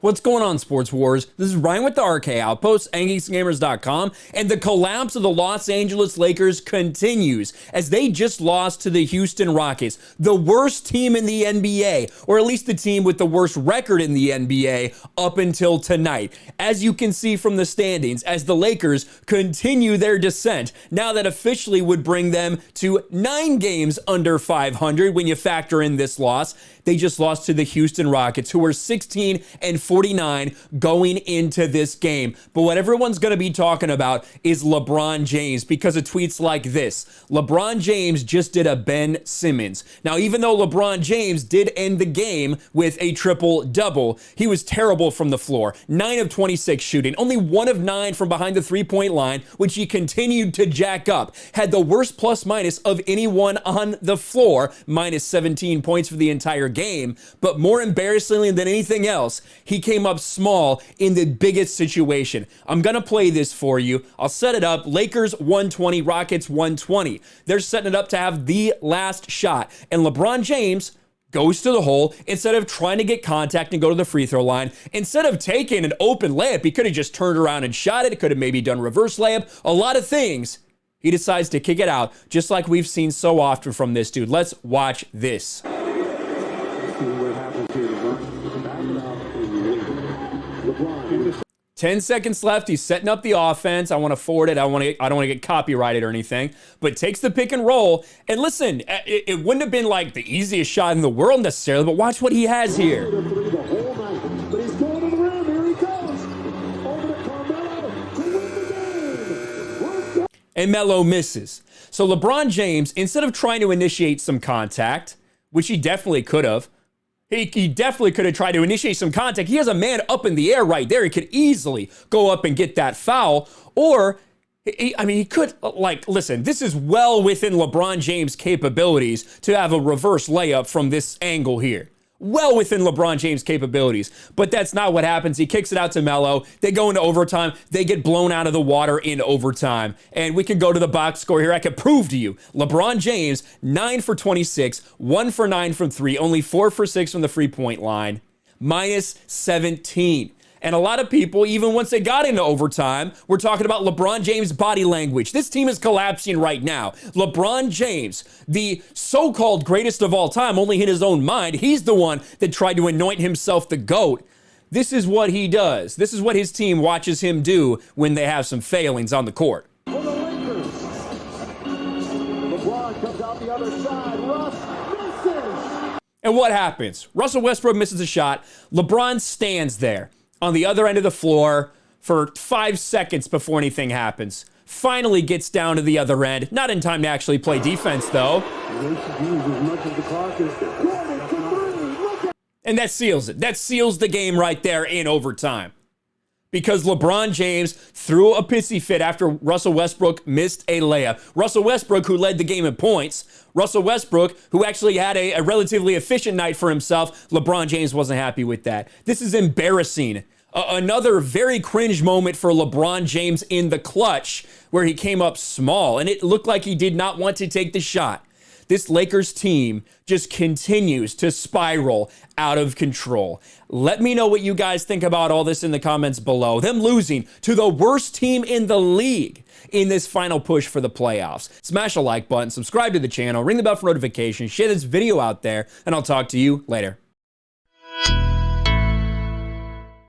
What's going on, Sports Wars? This is Ryan with the RK Outpost and GeeksGamers.com, and the collapse of the Los Angeles Lakers continues as they just lost to the Houston Rockets, the worst team in the NBA, or at least the team with the worst record in the NBA up until tonight. As you can see from the standings, as the Lakers continue their descent, now that officially would bring them to 9 games under 500 when you factor in this loss. They just lost to the Houston Rockets, who were 16-49 going into this game. But what everyone's going to be talking about is LeBron James because of tweets like this. LeBron James just did a Ben Simmons. Now, even though LeBron James did end the game with a triple-double, he was terrible from the floor. 9 of 26 shooting, only 1 of 9 from behind the three-point line, which he continued to jack up. Had the worst plus-minus of anyone on the floor, minus 17 points for the entire game. But more embarrassingly than anything else, he came up small in the biggest situation. I'm going to play this for you. I'll set it up. Lakers 120, Rockets 120. They're setting it up to have the last shot. And LeBron James goes to the hole instead of trying to get contact and go to the free throw line. Instead of taking an open layup, he could have just turned around and shot it. It could have maybe done reverse layup. A lot of things. He decides to kick it out, just like we've seen so often from this dude. Let's watch this. 10 seconds left. He's setting up the offense. I want to forward it. I don't want to get copyrighted or anything, but takes the pick and roll. And listen, it wouldn't have been like the easiest shot in the world necessarily, but watch what he has here. And Melo misses. So LeBron James, instead of trying to initiate some contact, which he definitely could have, he definitely could have tried to initiate some contact. He has a man up in the air right there. He could easily go up and get that foul. Or, he could, listen, this is well within LeBron James' capabilities to have a reverse layup from this angle here. Well within LeBron James' capabilities. But that's not what happens. He kicks it out to Melo. They go into overtime. They get blown out of the water in overtime. And we can go to the box score here. I can prove to you. LeBron James, 9 for 26, 1 for 9 from 3, only 4 for 6 from the free-point line, minus 17. And a lot of people, even once they got into overtime, were talking about LeBron James' body language. This team is collapsing right now. LeBron James, the so-called greatest of all time, only in his own mind, he's the one that tried to anoint himself the GOAT. This is what he does. This is what his team watches him do when they have some failings on the court. For the Lakers, LeBron comes out the other side. Russ misses. And what happens? Russell Westbrook misses a shot. LeBron stands there on the other end of the floor for 5 seconds before anything happens. Finally gets down to the other end. Not in time to actually play defense, though. And that seals it. That seals the game right there in overtime. Because LeBron James threw a pissy fit after Russell Westbrook missed a layup. Russell Westbrook, who led the game in points. Russell Westbrook, who actually had a relatively efficient night for himself. LeBron James wasn't happy with that. This is embarrassing. Another very cringe moment for LeBron James in the clutch, where he came up small, and it looked like he did not want to take the shot. This Lakers team just continues to spiral out of control. Let me know what you guys think about all this in the comments below. Them losing to the worst team in the league in this final push for the playoffs. Smash a like button, subscribe to the channel, ring the bell for notifications, share this video out there, and I'll talk to you later.